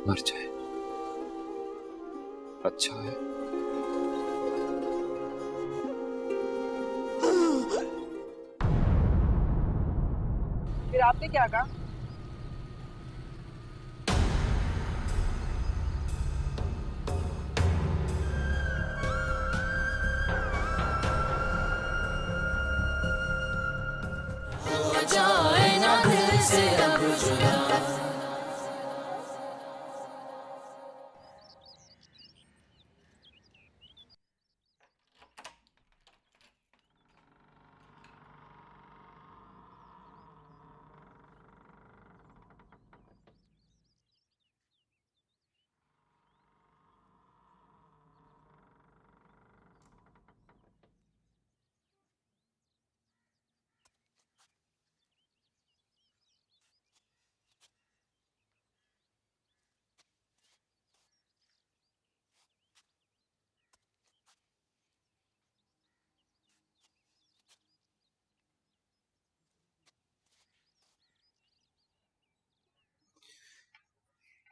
मर जाए अच्छा है। फिर आपने क्या कहा? जाए ना दिल से अब जुदा।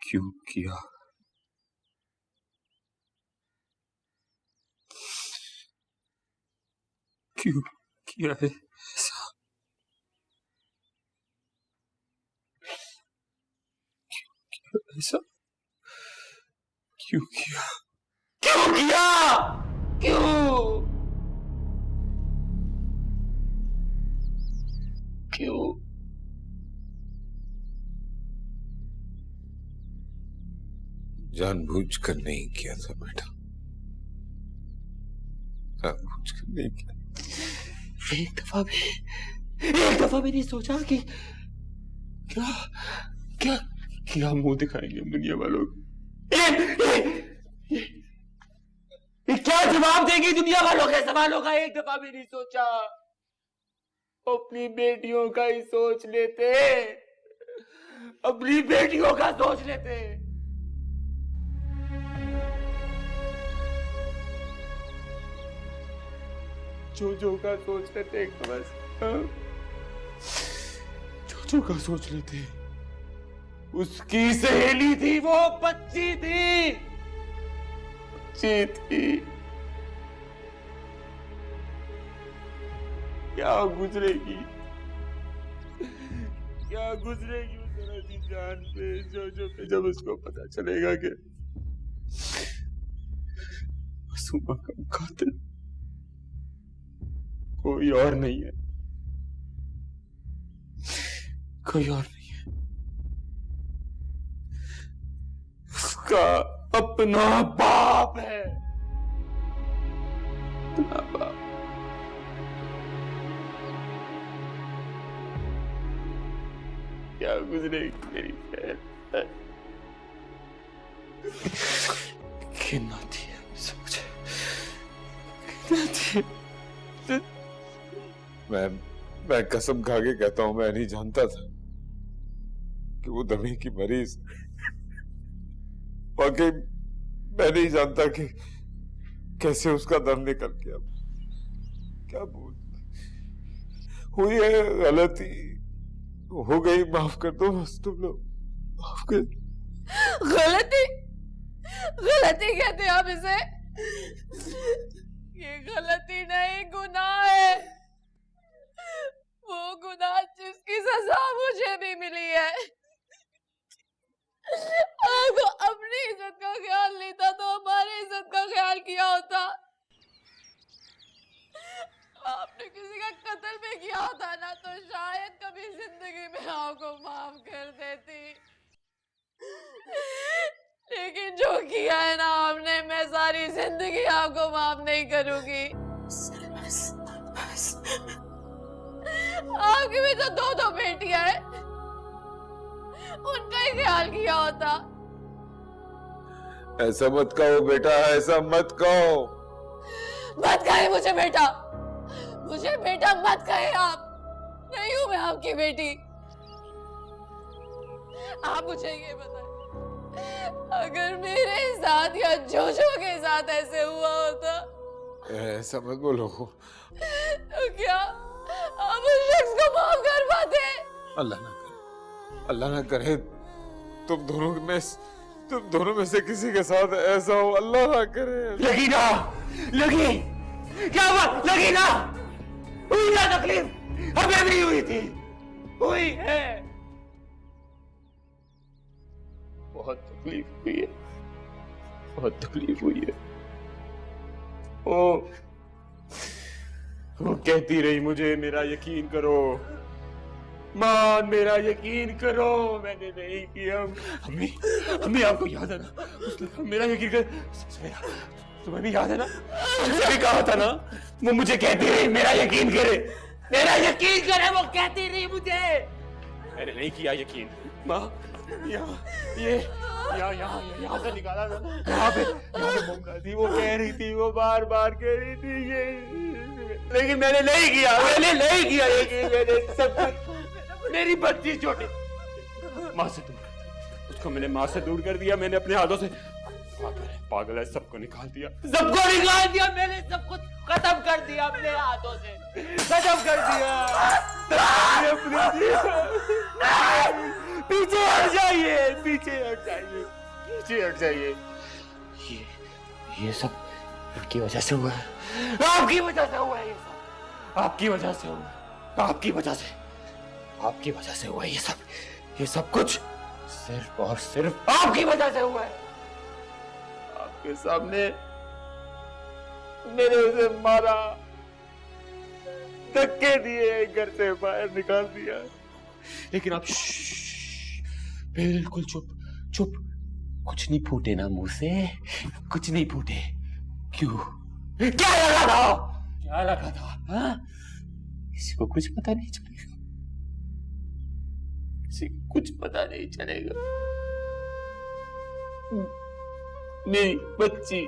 क्यों किया? क्यों किया है ऐसा? ऐसा क्यों किया? क्यों किया? क्यों? क्यों? जानबूझकर नहीं किया था बेटा, जानबूझकर नहीं किया। एक दफा भी नहीं सोचा कि क्या क्या क्या मुंह दिखाएंगे हम दुनिया वालों को? क्या जवाब देगी दुनिया वालों के सवालों का? एक दफा भी नहीं सोचा। अपनी बेटियों का ही सोच लेते, अपनी बेटियों का सोच लेते। जो का सोच लेते बस, जो का सोच लेते। उसकी सहेली थी वो, बच्ची थी, बच्ची थी। क्या गुजरेगी उस तरह की जान पे, जो पे, जब उसको पता चलेगा कि मासूमा का कातिल कोई और नहीं है, कोई और नहीं है, उसका अपना बाप है, अपना बाप। क्या गुजरेगी मेरी बहन? घिन आती है मुझे, घिन आती है। मैं कसम खा के कहता हूं, मैं नहीं जानता था कि वो दमे की मरीज। वाकई मैं नहीं जानता कि कैसे उसका दम निकल गया। क्या बोल, हुई है गलती, हो गई, माफ कर दो बस तुम लोग, माफ कर। गलती? गलती कहते हैं आप इसे? ये गलती नहीं, गुनाह है। वो गुनाह जिसकी सजा मुझे भी मिली है। आपको अपनी इज्जत का ख्याल नहीं था तो हमारी इज्जत का ख्याल किया होता। आपने किसी का कत्ल भी किया होता ना तो शायद कभी जिंदगी में आपको माफ कर देती, लेकिन जो किया है ना आपने, मैं सारी जिंदगी आपको माफ नहीं करूंगी। आपकी भी तो दो बेटियां हैं, उनका ही ख्याल किया होता। ऐसा मत कहो बेटा, ऐसा मत कहो। मत कहे मुझे बेटा, मुझे बेटा मत कहे आप। नहीं हूं मैं आपकी बेटी। आप मुझे ये बताएं, अगर मेरे साथ या जोजो के साथ ऐसे हुआ होता? ऐसा मत बोलो। तो क्या आप उस शख्स को माफ कर पाते? अल्लाह ना करे, अल्लाह ना करे तुम दोनों में तुम दोनों में से किसी के साथ ऐसा हो, अल्लाह ना करे। लगी ना, लगी, क्या बात, लगी ना, हुई ना तकलीफ, हमें भी हुई थी, हुई है, बहुत तकलीफ हुई है, बहुत तकलीफ हुई है। वो कहती रही मुझे मेरा यकीन करो, मान मेरा यकीन करो, मैंने नहीं किया। अम्मी, अम्मी आपको याद है ना, उसने कहा मेरा यकीन कर, तुम्हें भी याद है ना, तुमसे भी कहा था ना, वो मुझे कहती रही मेरा यकीन करे, मेरा यकीन करे, वो कहती रही मुझे, मैंने नहीं किया यकीन। माँ यहाँ से निकाला था, यहाँ पे मौका थी, वो कह रही थी, वो बार बार कह रही थी ये, लेकिन मैंने नहीं किया, यकीन, मैंने सब कुछ, मेरी बच्ची छोटी माँ से दूर कर दिया, उसको मैंने माँ से दूर कर दिया, मैंने अपने हाथों से, पागल है, सबको निकाल दिया, मैंने सब कुछ खत्म कर दिया अपने हाथों से, खत्म कर दिया। पीछे हट जाइए, पीछे हट जाइए, ये सब आपकी वजह से हुआ है, आपकी वजह से हुआ है, ये सब आपकी वजह से हुआ है, आपकी वजह से हुआ है, ये सब कुछ सिर्फ और सिर्फ आपकी वजह से हुआ है। आपके सामने मैंने उसे मारा, धक्के दिए, घर से बाहर निकाल दिया, लेकिन आप बिल्कुल चुप, कुछ नहीं फूटे ना मुंह से, कुछ नहीं फूटे। क्यों? क्या लगा था? हाँ? किसी को कुछ पता नहीं चलेगा, किसी को कुछ पता नहीं चलेगा। मेरी बच्ची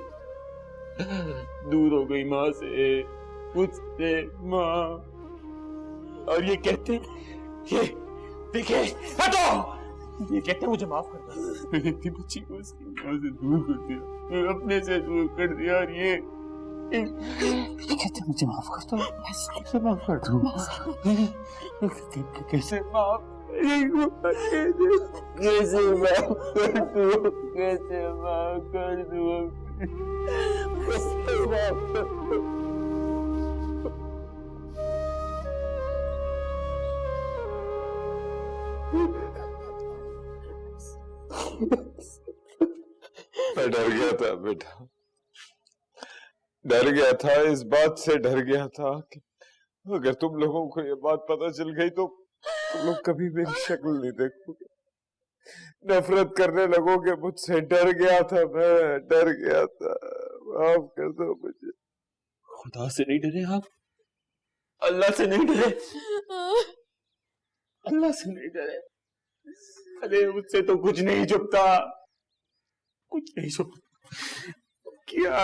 दूर हो गई माँ से, मुझसे, माँ, और ये कहते, ये देखिए, हटो, ये कहते मुझे माफ कर दो, मैंने अपनी बच्ची को उसकी माँ से दूर कर दिया, अपने से दूर कर दिया, और ये कहते मुझे माफ कर दो, कैसे माफ कर दूं, कैसे माफ कर दूं, मैं डर गया था बेटा, डर गया था, इस बात से डर गया था कि अगर तुम लोगों को ये बात पता चल गई तो तुम लोग कभी मेरी शक्ल नहीं देखोगे, नफरत करने लगोगे मुझसे। डर गया था, मैं डर गया था, माफ कर दो मुझे। खुदा से नहीं डरे आप, अल्लाह से नहीं डरे, अल्लाह से नहीं डरे, अरे मुझसे तो कुछ नहीं छुपता, कुछ नहीं छुपता। क्या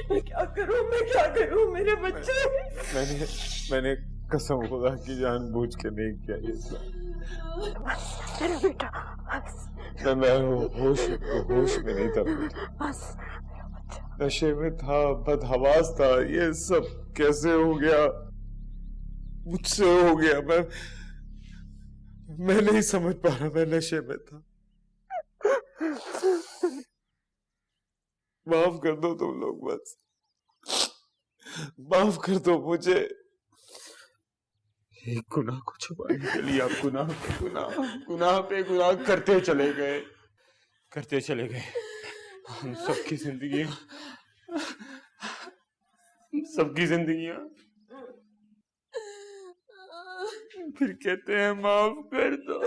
मैं क्या करूं मेरे बच्चे। मैंने कसम खुदा की जानबूझ के नहीं किया ये सब। मेरा बेटा, मैं होश में नहीं था बेटा, नशे में था, बदहवास था, ये सब कैसे हो गया, मुझसे हो गया, मैं नहीं समझ पा रहा, मैं नशे में था। माफ कर दो तुम लोग, बस माफ कर दो मुझे। एक गुनाह को छुपाने के लिए आप गुनाह पे गुनाह करते चले गए। हम सबकी जिंदगियां फिर कहते हैं माफ कर दो।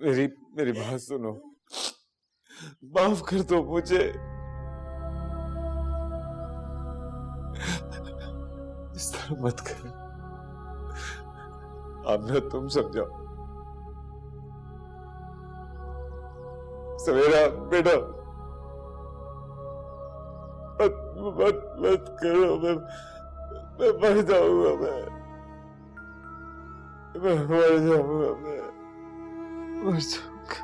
मेरी बात सुनो, माफ कर दो मुझे, इस तरह मत करो। आमना तुम समझाओ, सवेरा बेटा मत करो, मैं मर जाऊंगा, मैं मर जाऊंगा, मैं मर जाऊंगा।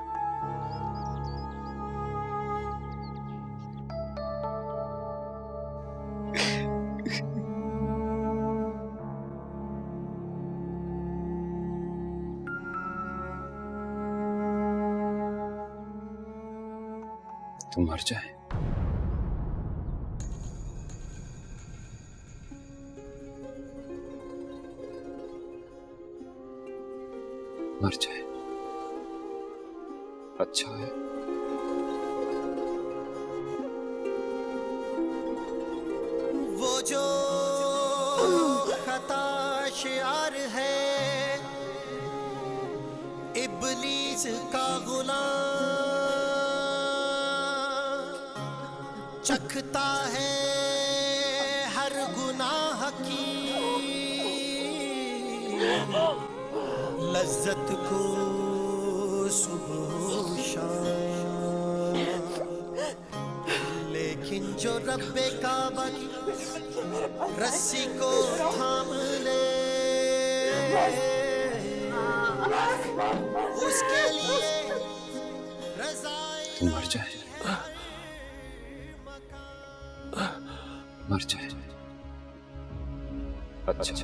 तो मर जाए। मर जाए, अच्छा है। वो जो खता शियार है इब्लीस का गुलाम, चखता है हर गुनाह की लज्जत को सुबह शाम, लेकिन जो रब्बे काबा की रस्सी को थाम ले उसके लिए तो मर जाए, मर जाए, अच्छा।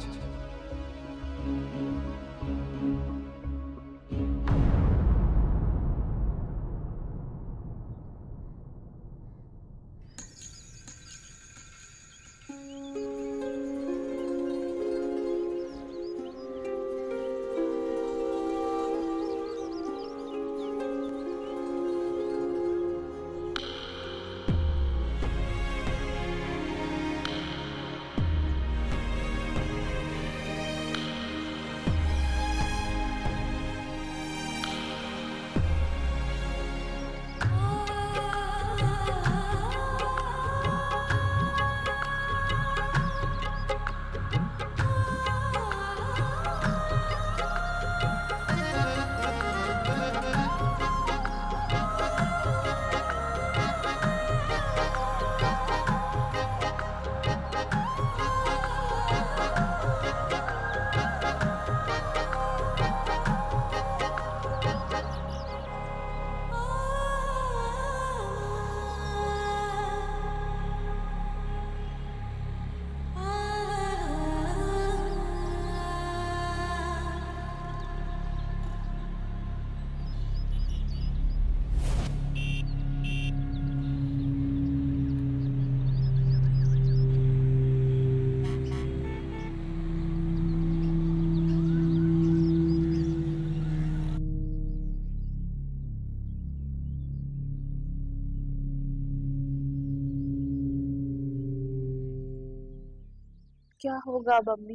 क्या होगा अब अम्मी?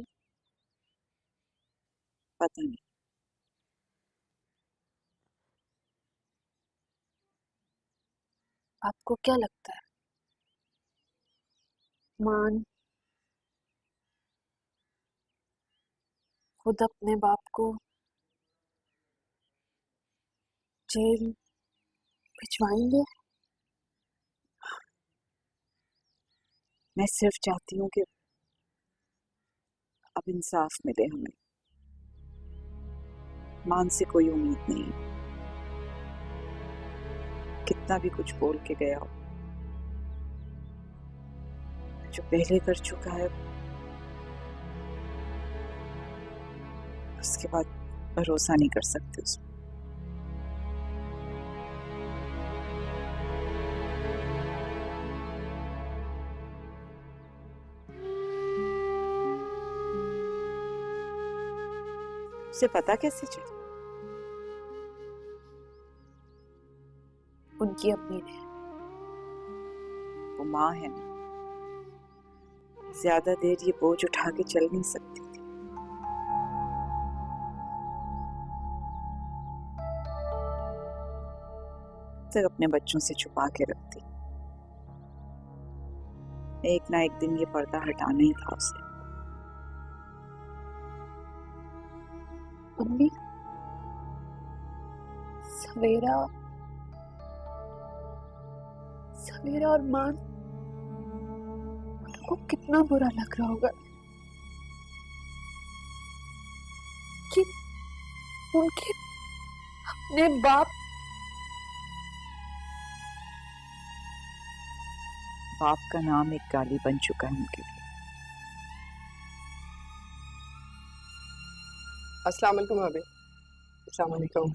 पता नहीं। आपको क्या लगता है? मान खुद अपने बाप को जेल भिजवाएंगे? मैं सिर्फ चाहती हूँ कि अब इंसाफ मिले हमें। मान से कोई उम्मीद नहीं, कितना भी कुछ बोल के गया हो, जो पहले कर चुका है उसके बाद भरोसा नहीं कर सकते उसमें। उसे पता कैसे चला? उनकी अम्मी ने। वो माँ है ना, ज्यादा देर ये बोझ उठा के चल नहीं सकती थी। तक अपने बच्चों से छुपा के रखती। एक ना एक दिन ये पर्दा हटाना ही था उसे। अम्मी, सवेरा सवेरा और मान उनको कितना बुरा लग रहा होगा कि उनके अपने बाप का नाम एक गाली बन चुका है उनके लिए। अस्सलाम वालेकुम भाभी। अस्सलाम वालेकुम।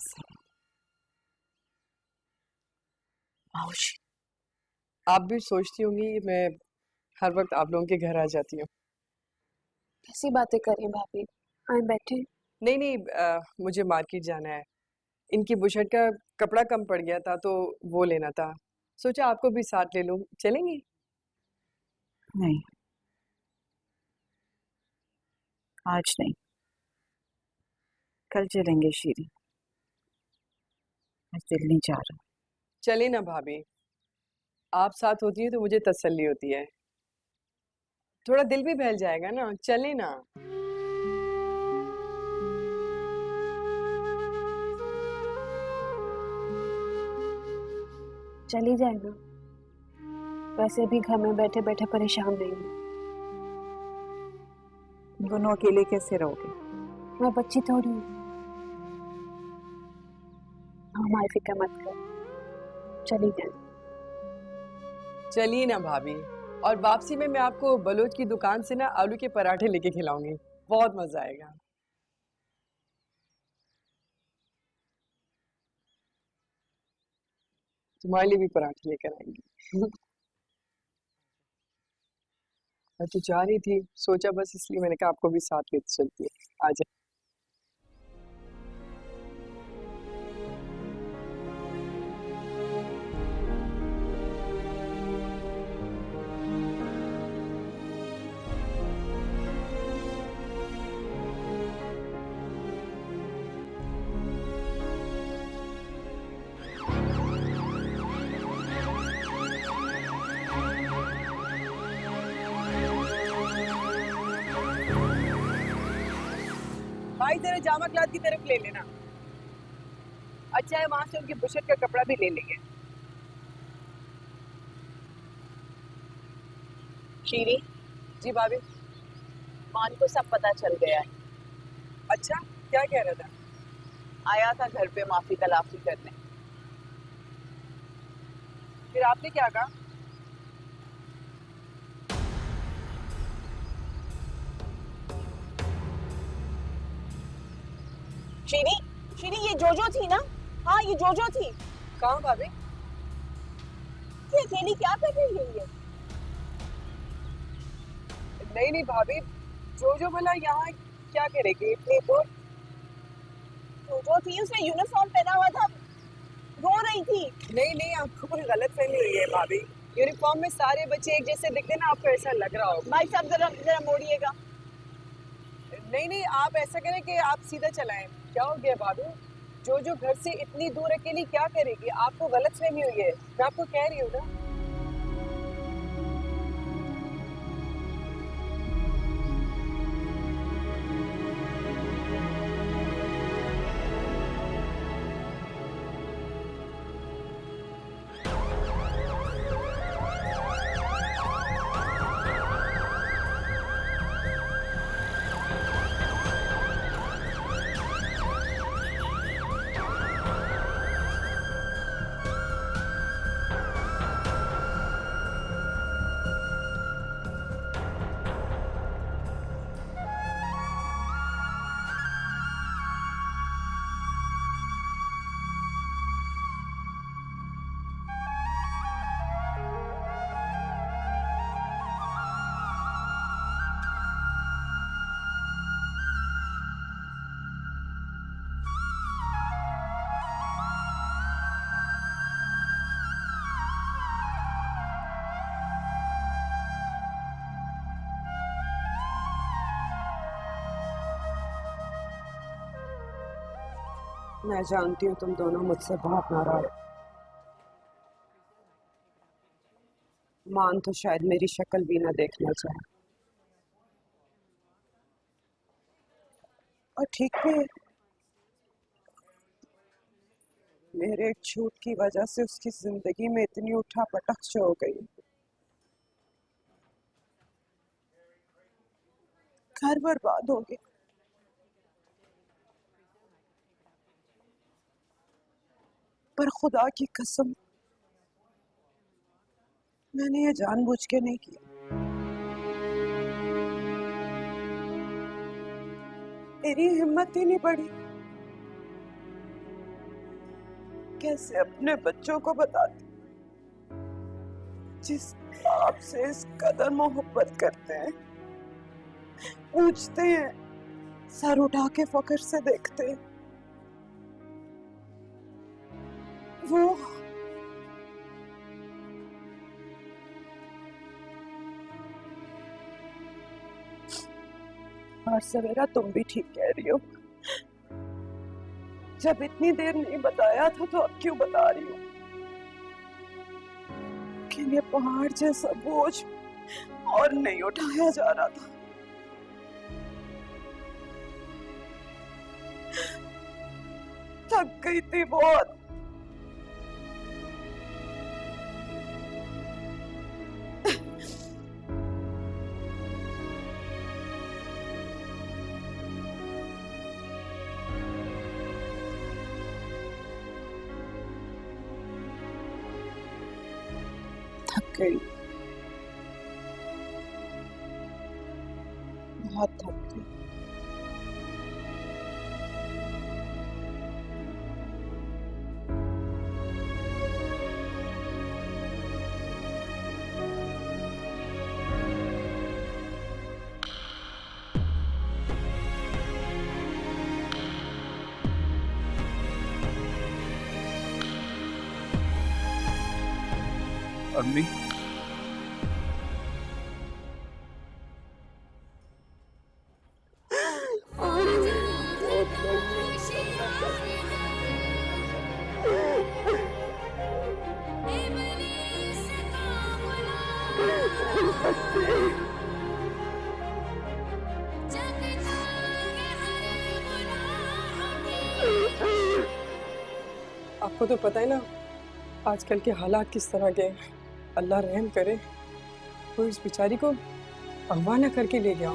माऊशी, आप भी सोचती होंगी मैं हर वक्त आप लोगों के घर आ जाती हूँ। कैसी बातें करें भाभी, आए बैठे। नहीं नहीं, मुझे मार्केट जाना है। इनकी बुशर्ट का कपड़ा कम पड़ गया था तो वो लेना था, सोचा आपको भी साथ ले लूं। चलेंगे? नहीं, आज नहीं, कल चलेंगे शीरी। आज दिल नहीं चाह रहा। चले ना भाभी, आप साथ होती हैं तो मुझे तसल्ली होती है, थोड़ा दिल भी बहल जाएगा ना। चले ना। चली जाए ना, वैसे भी घर में बैठे बैठे परेशान नहीं हूँ। दोनों अकेले कैसे रहोगे? मैं बच्ची थोड़ी हूँ। हमारी फिक्र मत कर, चली जाए। चलिए ना भाभी, और वापसी में मैं आपको बलोच की दुकान से ना आलू के पराठे लेके खिलाऊंगी, बहुत मजा आएगा। तुम्हारे लिए भी पराठे लेकर आएंगी। मैं तो जा रही थी, सोचा बस इसलिए मैंने कहा आपको भी साथ लेते चलती है। आ जाए। भाई तेरे जामा क्लाथ की तरफ ले लेना। अच्छा है, वहां से उनकी बुशर्ट का कपड़ा भी ले लेंगे। शीरी, जी भाभी। मान को सब पता चल गया है। अच्छा, क्या कह रहा था? आया था घर पे माफी तलाफी करने। फिर आपने क्या कहा? शीरी, शीरी ये जोजो थी ना? हाँ ये जोजो थी। कहाँ भाभी? ये अकेली क्या कर रही है ये? नहीं नहीं भाभी, जोजो भला यहाँ क्या करेगी? देखो, जोजो थी, उसने यूनिफॉर्म पहना हुआ था, रो रही थी। नहीं नहीं, आपको कोई गलत फहमी हुई है भाभी। यूनिफॉर्म में सारे बच्चे एक जैसे दिखते ना, आपको ऐसा लग रहा होगा। भाई साहब जरा जरा मोड़िएगा। नहीं नहीं, आप ऐसा करें कि आप सीधा चलाएं। क्या हो गया भाभी? जो घर से इतनी दूर अकेली क्या करेगी? आपको गलत फहमी हुई है, मैं आपको कह रही हूँ ना। मैं जानती हूँ तुम दोनों मुझसे बहुत नाराज। मान तो शायद मेरी शक्ल भी ना देखना चाहे, और ठीक भी है। मेरे एक झूठ की वजह से उसकी जिंदगी में इतनी उठा पटक जो हो गई, घर बर्बाद हो गया। पर खुदा की कसम, मैंने ये जानबूझ के नहीं किया। मेरी हिम्मत ही नहीं पड़ी कैसे अपने बच्चों को बताती जिस आपसे इस कदर मोहब्बत करते हैं, पूछते हैं, सर उठा के फख्र से देखते हैं, वो और सवेरा तुम भी ठीक कह रही हो। जब इतनी देर नहीं बताया था तो अब क्यों बता रही हो कि ये पहाड़ जैसा बोझ और नहीं उठाया जा रहा था। थक गई थी बहुत। थक गई, बहुत थक गई। अम्मी आपको तो पता है ना आजकल के हालात किस तरह के हैं। अल्लाह रहम करे तो इस बेचारी को अगवा न करके ले गया।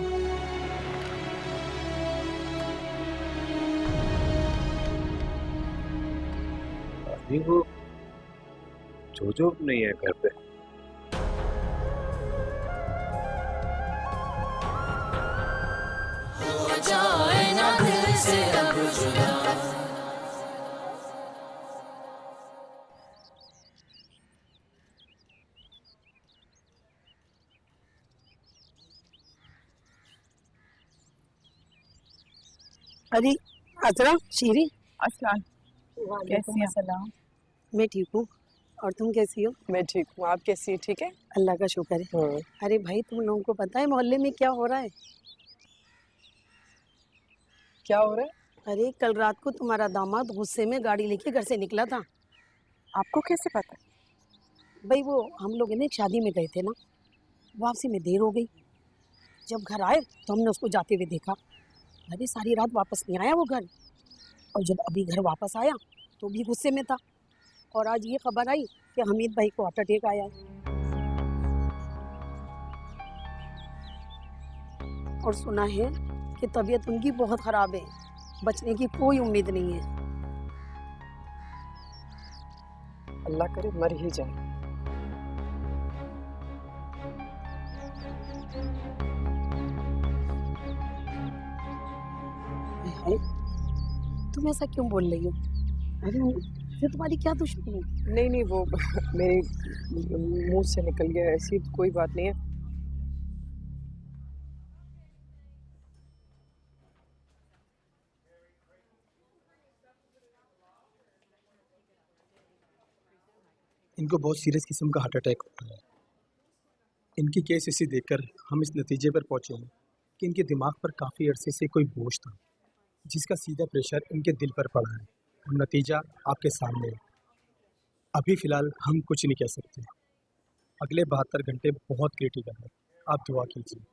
अभी वो जोजो नहीं है घर पे। जाए ना दिल से अब जुदा। अरे अजरा शीरी, अस्सलाम। कैसी हैं? मैं ठीक हूँ, और तुम कैसी हो? मैं ठीक हूँ, आप कैसी हैं? ठीक है, अल्लाह का शुक्र है। अरे भाई, तुम लोगों को पता है मोहल्ले में क्या हो रहा है? क्या हो रहा है? अरे कल रात को तुम्हारा दामाद गुस्से में गाड़ी लेके घर से निकला था। आपको कैसे पता? भाई वो हम लोग है ना एक शादी में गए थे ना, वापसी में देर हो गई। जब घर आए तो हमने उसको जाते हुए देखा। अरे सारी रात वापस नहीं आया वो घर, और जब अभी घर वापस आया तो भी गुस्से में था। और आज ये खबर आई कि हमीद भाई को हार्ट अटैक आया है, और सुना है कि तबीयत उनकी बहुत ख़राब है, बचने की कोई उम्मीद नहीं है। अल्लाह करे मर ही जाए। है? तुम ऐसा क्यों बोल रही हो? अरे फिर तुम्हारी क्या दुश्मनी? नहीं नहीं, वो मेरे मुंह से निकल गया, ऐसी कोई बात नहीं है। इनको बहुत सीरियस किस्म का हार्ट अटैक हुआ है। इनकी केस हिस्ट्री देखकर हम इस नतीजे पर पहुंचे हैं कि इनके दिमाग पर काफ़ी अरसे से कोई बोझ था, जिसका सीधा प्रेशर इनके दिल पर पड़ा है, और नतीजा आपके सामने है। अभी फ़िलहाल हम कुछ नहीं कह सकते। अगले 72 घंटे बहुत क्रिटिकल है, आप दुआ कीजिए।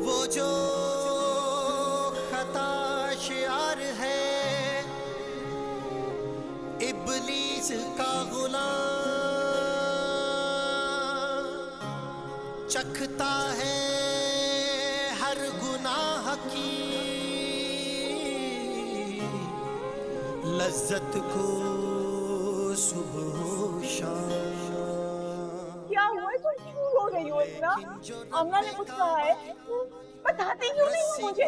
वो जो खता शियार है इब्लीस का गुलाम, चखता है हर गुनाह की लज्जत को सुबह शाम। रही हो इतना? अम्मा ने कुछ कहा है? बताती क्यों नहीं हो मुझे?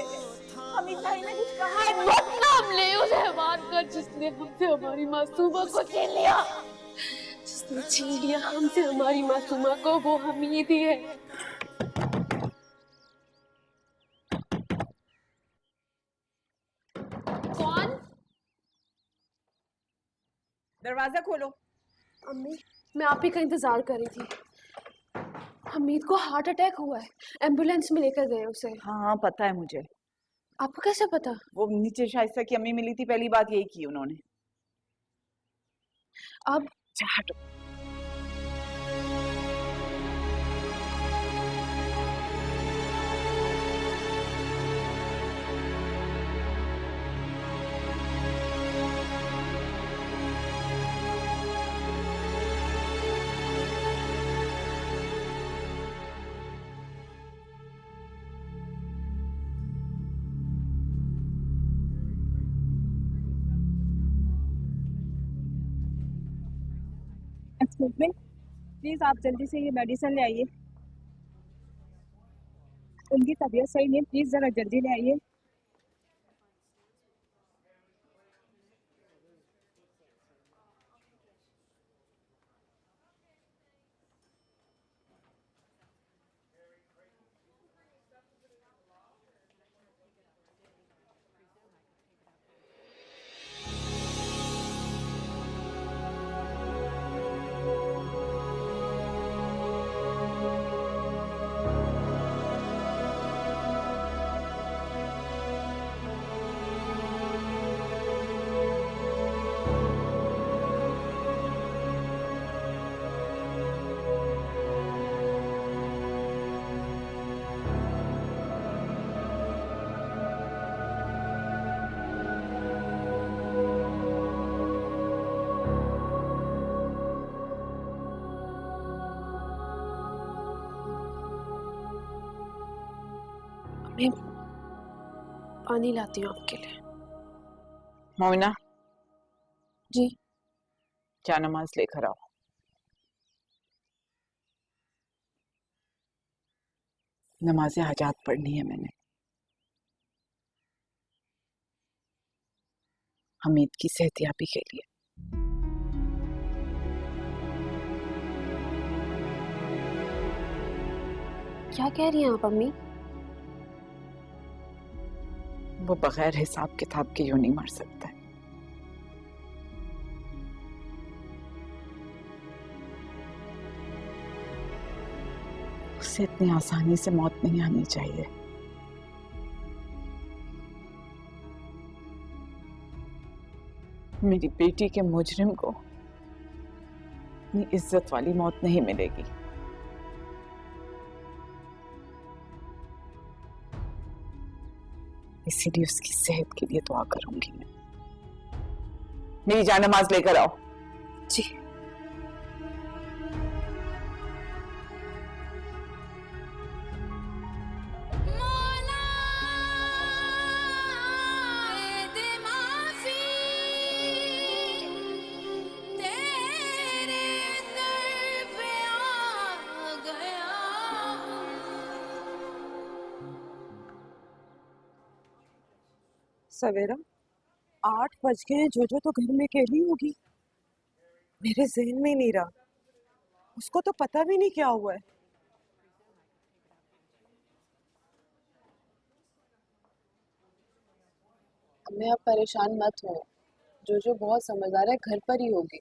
अमित भाई ने कुछ कहा है? बदनाम ले उस हैवान का जिसने हमसे हमारी मासूमा को छीन लिया। जिसने छीन लिया हमसे हमारी मासूमा को, वो हमीद ही है। कौन? दरवाजा खोलो। अम्मी, मैं आप ही का इंतजार कर रही थी। हमीद को हार्ट अटैक हुआ है, एम्बुलेंस में लेकर गए उसे। हाँ पता है मुझे। आपको कैसे पता? वो नीचे शाइस्ता की अम्मी मिली थी, पहली बात यही की उन्होंने। अब हटो। एक्सक्यूज मी, प्लीज आप जल्दी से ये मेडिसिन ले आइए। उनकी तबीयत सही नहीं, प्लीज जरा जल्दी ले आइए। मैं पानी लाती हूँ आपके लिए। मोमिना जी। जा नमाज लेकर आओ। नमाज हजात पढ़नी है मैंने, हमीद की सेहतयाबी के लिए। क्या कह रही हैं आप अम्मी? वो बगैर हिसाब किताब के यूं नहीं मर सकता है। उसे इतनी आसानी से मौत नहीं आनी चाहिए। मेरी बेटी के मुजरिम को इतनी इज्जत वाली मौत नहीं मिलेगी। इसीलिए उसकी सेहत के लिए दुआ करूंगी मैं। मेरी जान नमाज लेकर आओ। जी। सवेरा 8 बज गए हैं, जोजो तो घर में अकेली होगी। मेरे जहन में ही नहीं रहा, उसको तो पता भी नहीं क्या हुआ है। अम्मी आप परेशान मत हो, जोजो बहुत समझदार है, घर पर ही होगी।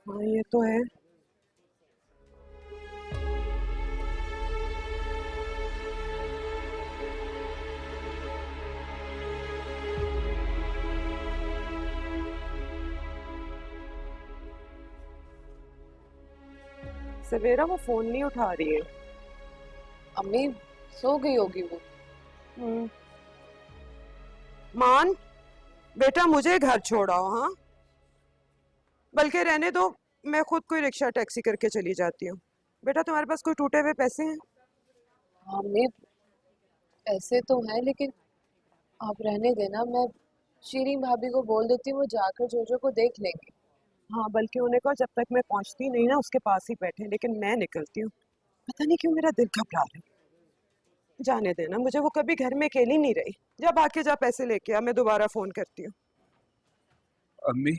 हाँ ये तो है। सवेरा वो फोन नहीं उठा रही है। अम्मी सो गई होगी वो। मान बेटा मुझे घर छोड़ाओ। हाँ बल्कि रहने दो, मैं खुद कोई रिक्शा टैक्सी करके चली जाती हूँ। बेटा तुम्हारे पास कोई टूटे हुए पैसे हैं? हाँ अम्मी पैसे तो हैं, लेकिन आप रहने देना, मैं शीरीन भाभी को बोल देती हूँ, वो जाकर जोजो को देख लेंगे। हाँ बल्कि उन्हें कहो जब तक मैं पहुँचती नहीं ना उसके पास ही बैठे, लेकिन मैं निकलती हूँ। पता नहीं क्यों मेरा दिल घबरा रहा है। जाने देना मुझे, वो कभी घर में अकेली नहीं रही। जब आके जा पैसे लेके आ, मैं दोबारा फोन करती हूँ। अम्मी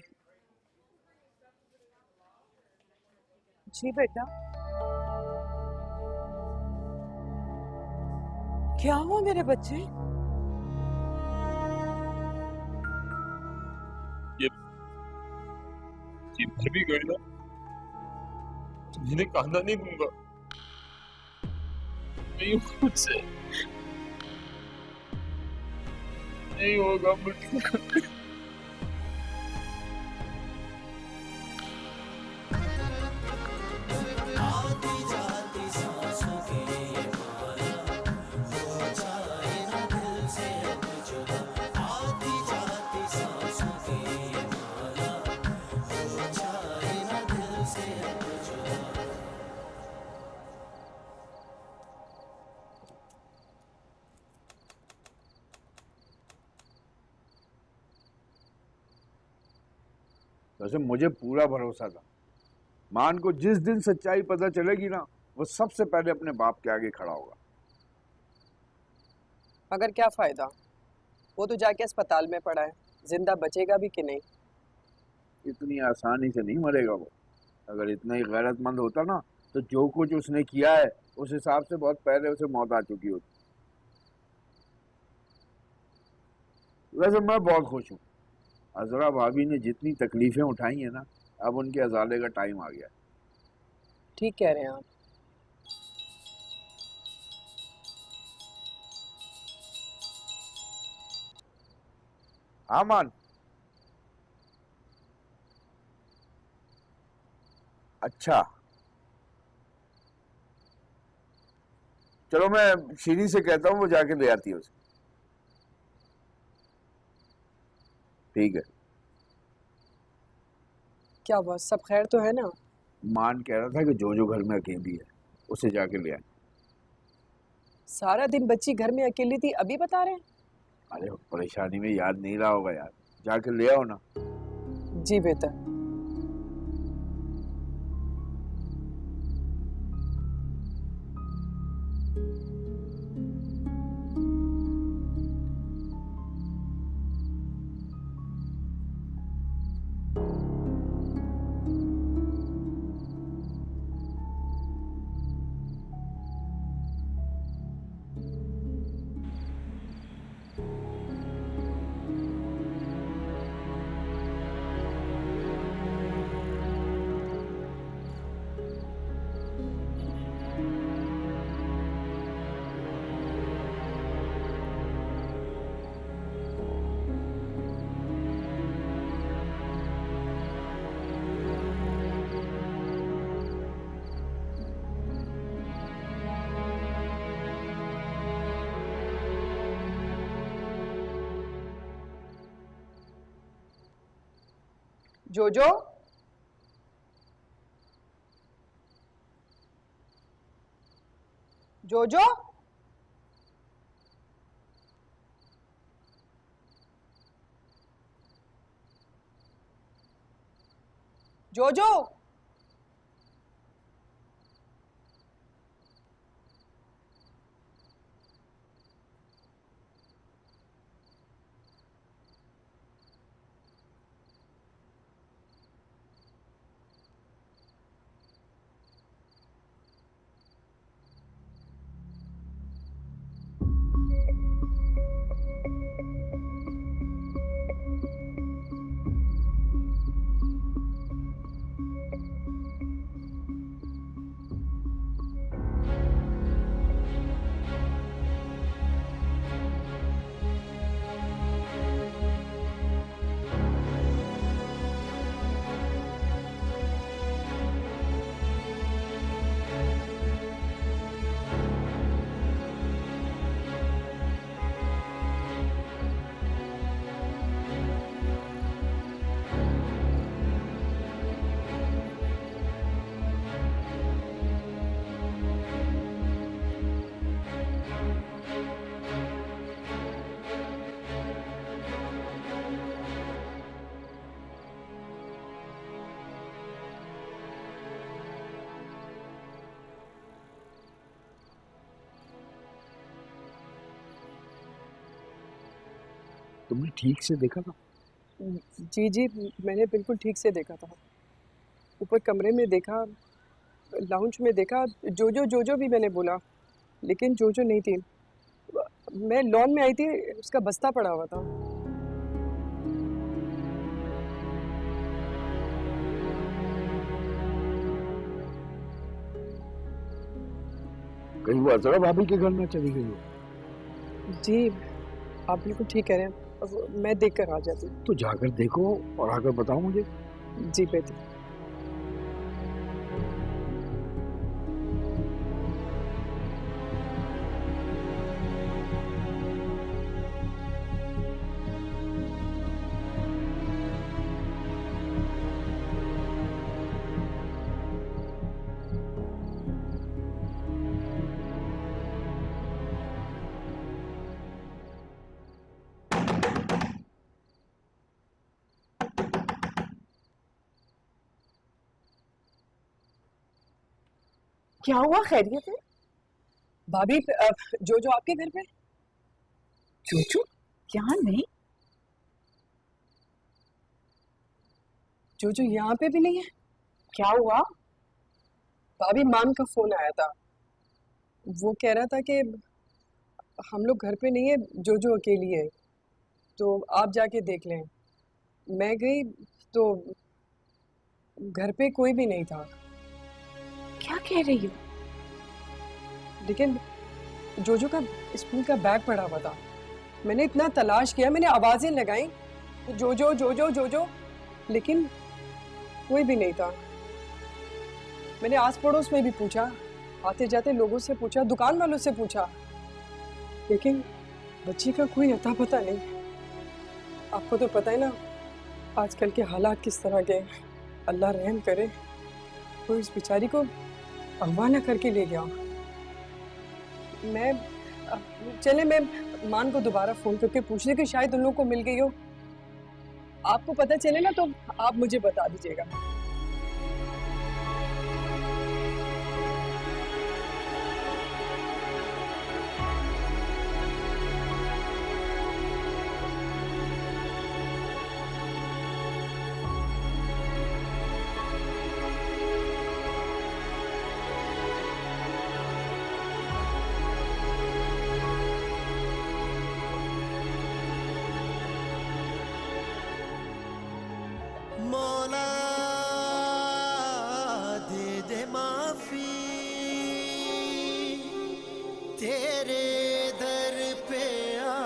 जी बेटा, क्या हुआ मेरे बच्चे? ये भर भी गए ना तो इन्हें कहना नहीं दूंगा। नहीं मुझसे नहीं होगा मुझसे। वैसे मुझे पूरा भरोसा था, मान को जिस दिन सच्चाई पता चलेगी ना, वो सबसे पहले अपने बाप के आगे खड़ा होगा। मगर क्या फायदा, वो तो जाके अस्पताल में पड़ा है, जिंदा बचेगा भी कि नहीं? इतनी आसानी से नहीं मरेगा वो। अगर इतना ही गैरतमंद होता ना, तो जो कुछ उसने किया है उस हिसाब से बहुत पहले उसे मौत आ चुकी होती। वैसे मैं बहुत खुश हूँ, अजरा भाभी ने जितनी तकलीफें उठाई हैं ना, अब उनके अजाले का टाइम आ गया। ठीक कह रहे हैं आप। हाँ मान, अच्छा चलो मैं शीरी से कहता हूँ, वो जाके ले आती है उसे। ठीक है। क्या हुआ, सब खैर तो है ना? मान कह रहा था कि जो घर में अकेली है उसे जाके ले आए। सारा दिन बच्ची घर में अकेली थी, अभी बता रहे हैं? अरे परेशानी में याद नहीं रहा होगा यार, जाके ले आओ ना। जी बेटा। जोजो, जोजो, जोजो। तुमने ठीक से देखा था? जी जी, मैंने बिल्कुल ठीक से देखा था। ऊपर कमरे में देखा, लाउंज में देखा, जोजो भी मैंने बोला, लेकिन जोजो नहीं थी। मैं लॉन में आई थी, उसका बस्ता पड़ा हुआ था। कहीं वो अजरा भाभी के घर में चली गई हो? जी, आप बिल्कुल ठीक कह रहे हैं। अब मैं देख कर आ जाती। तो जाकर देखो और आकर बताओ मुझे। जी बेटी। क्या हुआ, खैरियत है? भाभी, जो आपके घर पे? चूचू यहाँ नहीं? जो यहाँ पे भी नहीं है? क्या हुआ? भाभी, मान का फोन आया था। वो कह रहा था कि हम लोग घर पे नहीं है, जो अकेली है, तो आप जाके देख लें। मैं गई तो घर पे कोई भी नहीं था। क्या कह रही हो? लेकिन जोजो का स्कूल का बैग पड़ा हुआ था। मैंने इतना तलाश किया, मैंने आवाजें लगाई, जोजो, लेकिन कोई भी नहीं था। मैंने आस पड़ोस में भी पूछा, आते जाते लोगों से पूछा, दुकान वालों से पूछा, लेकिन बच्ची का कोई अता पता नहीं। आपको तो पता है ना आजकल के हालात किस तरह के। अल्लाह रहम करे, कोई इस बेचारी को अगवा ना करके ले गया। मैं मान को दोबारा फोन करके पूछ ले कि शायद उन लोगों को मिल गई हो। आपको पता चले ना तो आप मुझे बता दीजिएगा। मौला दे दे माफी, तेरे दर पे आ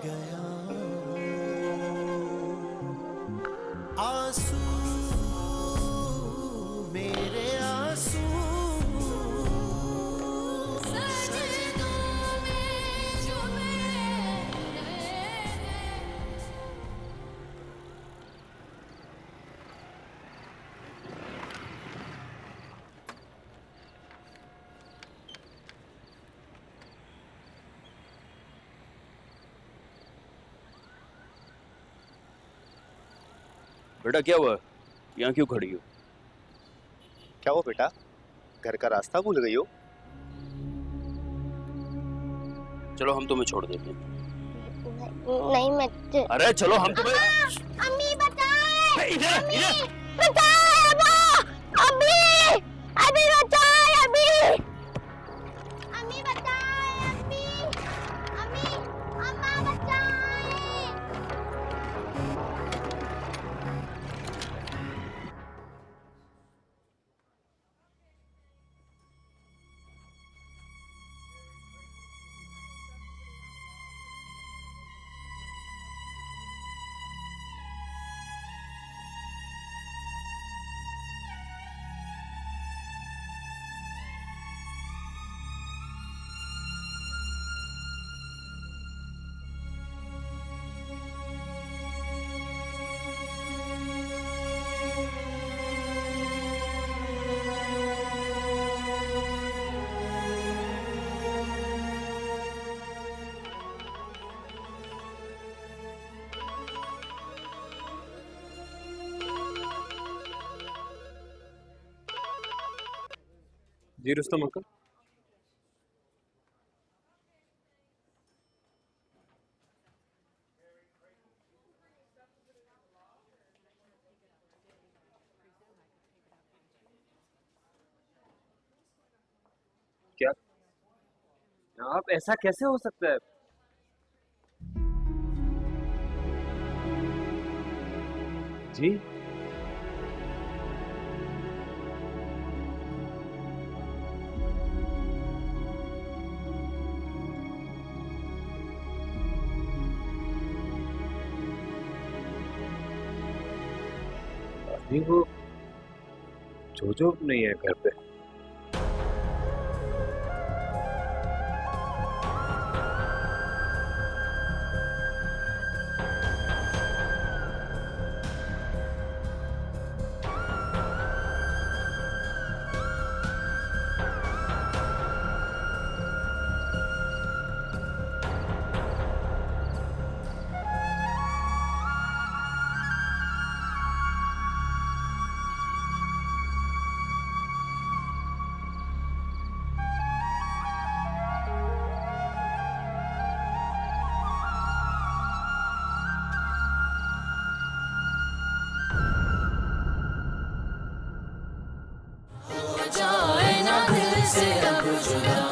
गया। आंसू मेरे आंसू बेटा क्या हुआ, यहाँ क्यों खड़ी हो? क्या हुआ बेटा, घर का रास्ता भूल गई हो? चलो हम तुम्हें छोड़ देते हैं। नहीं मैं अरे चलो हम तुम्हें। अम्मी बचाए, इधर बचाए अम्मी, अम्मी बचाए, अम्मी बचाए, अम्मी अम्मा बचाए। जी रुस्तम अंकल। आप ऐसा कैसे हो सकता है? जी अभी वो जोजो नहीं है घर पे। जाए ना दिल से अब जुदा